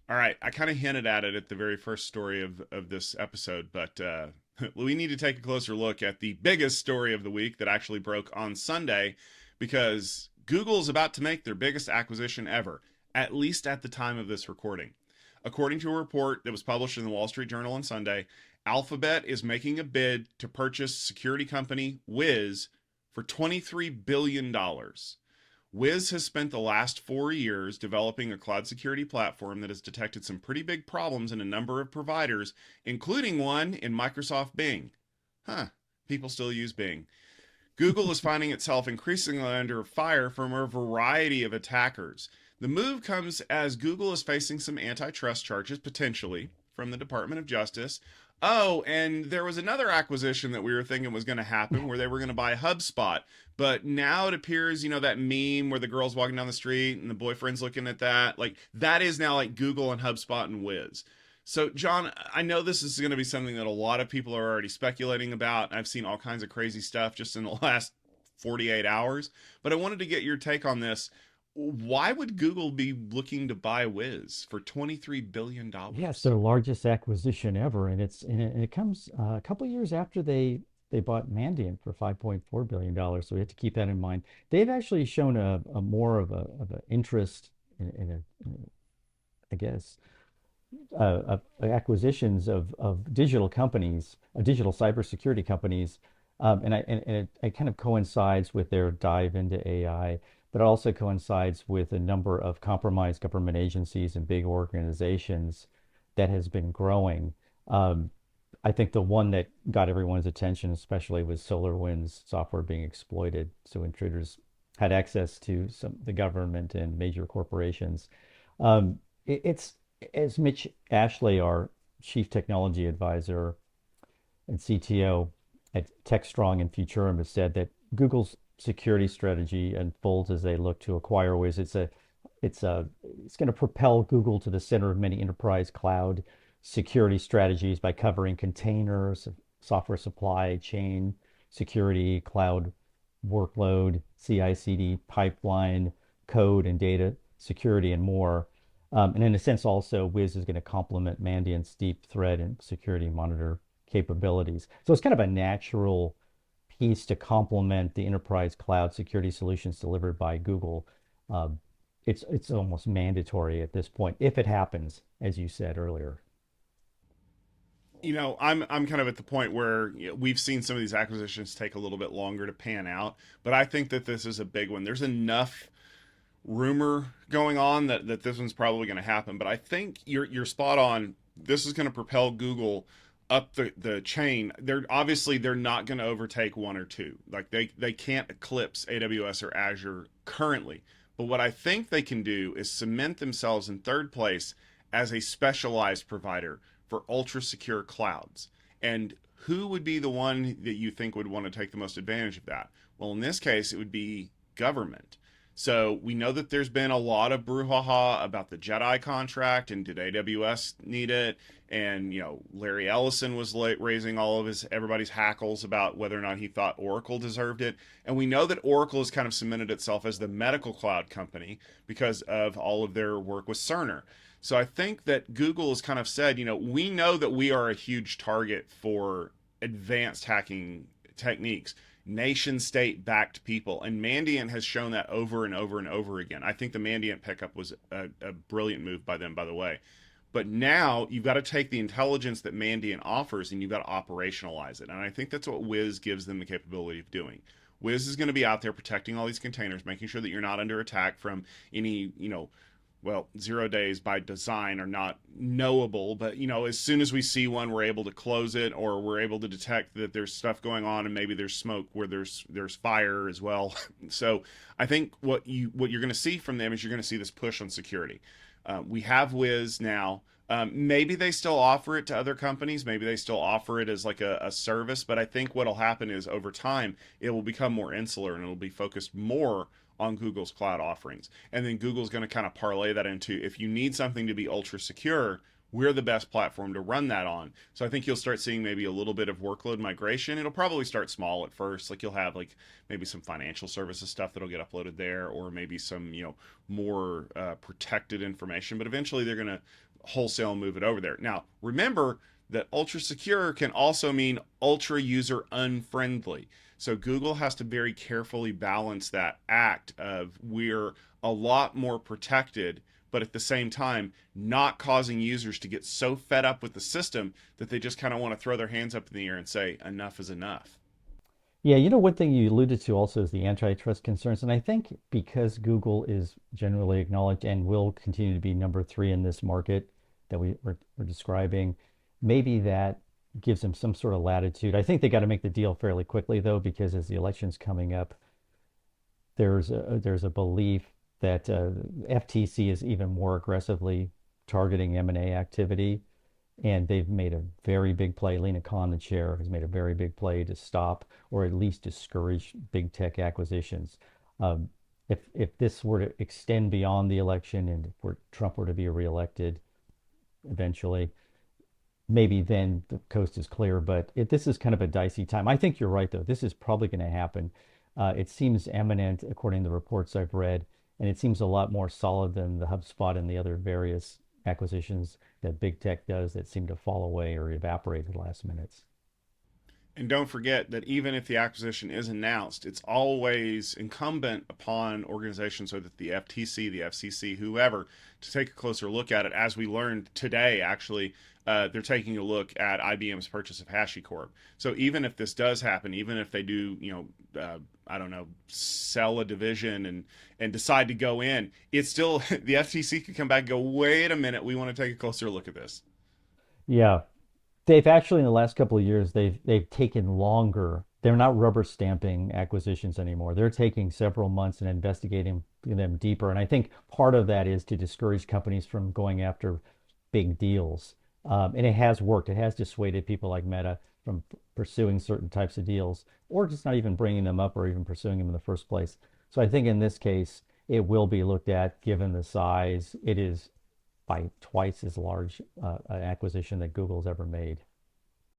All right, I kind of hinted at it at the very first story of this episode, but we need to take a closer look at the biggest story of the week that actually broke on Sunday, because Google is about to make their biggest acquisition ever, at least at the time of this recording. According to a report that was published in the Wall Street Journal on Sunday, Alphabet is making a bid to purchase security company Wiz for $23 billion. Wiz has spent the last 4 years developing a cloud security platform that has detected some pretty big problems in a number of providers, including one in Microsoft Bing. Huh, people still use Bing. Google is finding itself increasingly under fire from a variety of attackers. The move comes as Google is facing some antitrust charges, potentially, from the Department of Justice. Oh, and there was another acquisition that we were thinking was going to happen where they were going to buy HubSpot. But now it appears, that meme where the girl's walking down the street and the boyfriend's looking at that, like that is now like Google and HubSpot and Wiz. So, John, I know this is going to be something that a lot of people are already speculating about. I've seen all kinds of crazy stuff just in the last 48 hours, but I wanted to get your take on this. Why would Google be looking to buy Wiz for $23 billion? Yeah, it's their largest acquisition ever, and it comes a couple of years after they bought Mandiant for $5.4 billion. So we have to keep that in mind. They've actually shown a more of a interest in I guess acquisitions of digital companies, digital cybersecurity companies, and it kind of coincides with their dive into AI, but it also coincides with a number of compromised government agencies and big organizations that has been growing. Um, I think the one that got everyone's attention, especially, was SolarWinds software being exploited. So intruders had access to the government and major corporations. It's as Mitch Ashley, our chief technology advisor and CTO at TechStrong and Futurum, has said that Google's security strategy unfolds as they look to acquire Wiz. It's going to propel Google to the center of many enterprise cloud security strategies by covering containers, software supply chain security, cloud workload, CI/CD pipeline, code and data security, and more. And in a sense, also, Wiz is going to complement Mandiant's deep threat and security monitor capabilities. So it's kind of a natural piece to complement the enterprise cloud security solutions delivered by Google. Um, it's almost mandatory at this point if it happens, as you said earlier. I'm kind of at the point where we've seen some of these acquisitions take a little bit longer to pan out, but I think that this is a big one. There's enough rumor going on that this one's probably going to happen, but I think you're spot on. This is going to propel Google up the chain. They're not going to overtake one or two. Like they can't eclipse AWS or Azure currently. But what I think they can do is cement themselves in third place as a specialized provider for ultra secure clouds. And who would be the one that you think would want to take the most advantage of that? Well, in this case, it would be government. So we know that there's been a lot of brouhaha about the Jedi contract and did AWS need it? And Larry Ellison was raising all of his everybody's hackles about whether or not he thought Oracle deserved it. And we know that Oracle has kind of cemented itself as the medical cloud company because of all of their work with Cerner. So I think that Google has kind of said, we know that we are a huge target for advanced hacking techniques, nation state backed people. And Mandiant has shown that over and over and over again. I think the Mandiant pickup was a brilliant move by them, by the way. But now you've got to take the intelligence that Mandiant offers and you've got to operationalize it. And I think that's what Wiz gives them the capability of doing. Wiz is going to be out there protecting all these containers, making sure that you're not under attack from any, well, 0 days by design are not knowable, but as soon as we see one, we're able to close it, or we're able to detect that there's stuff going on, and maybe there's smoke where there's fire as well. So I think what you're going to see from them is you're going to see this push on security. We have Wiz now. Maybe they still offer it to other companies. Maybe they still offer it as like a service. But I think what'll happen is over time, it will become more insular and it'll be focused more on Google's cloud offerings. And then Google's going to kind of parlay that into if you need something to be ultra secure, we're the best platform to run that on. So I think you'll start seeing maybe a little bit of workload migration. It'll probably start small at first. Like you'll have like maybe some financial services stuff that'll get uploaded there, or maybe some more protected information. But eventually they're going to wholesale move it over there. Now, remember that ultra secure can also mean ultra user unfriendly. So Google has to very carefully balance that act of we're a lot more protected, but at the same time, not causing users to get so fed up with the system that they just kind of want to throw their hands up in the air and say, enough is enough. Yeah, one thing you alluded to also is the antitrust concerns. And I think because Google is generally acknowledged and will continue to be number three in this market that we're describing, maybe that gives them some sort of latitude. I think they got to make the deal fairly quickly, though, because as the election's coming up, there's a belief that FTC is even more aggressively targeting M&A activity, and they've made a very big play. Lena Khan, the chair, has made a very big play to stop or at least discourage big tech acquisitions. Um, if this were to extend beyond the election and if Trump were to be reelected eventually, maybe then the coast is clear. But this is kind of a dicey time. I think you're right, though. This is probably going to happen. It seems imminent, according to the reports I've read, and it seems a lot more solid than the HubSpot and the other various acquisitions that big tech does that seem to fall away or evaporate at the last minutes. And don't forget that even if the acquisition is announced, it's always incumbent upon organizations, so that the FTC, the FCC, whoever, to take a closer look at it. As we learned today, actually, they're taking a look at IBM's purchase of HashiCorp. So even if this does happen, even if they do, I don't know, sell a division and decide to go in, it's still the FTC could come back and go, wait a minute, we want to take a closer look at this. Yeah, they've actually in the last couple of years they've taken longer. They're not rubber stamping acquisitions anymore. They're taking several months and investigating them deeper. And I think part of that is to discourage companies from going after big deals. And it has worked. It has dissuaded people like Meta from pursuing certain types of deals, or just not even bringing them up or even pursuing them in the first place. So I think in this case, it will be looked at given the size. It is by twice as large an acquisition that Google's ever made.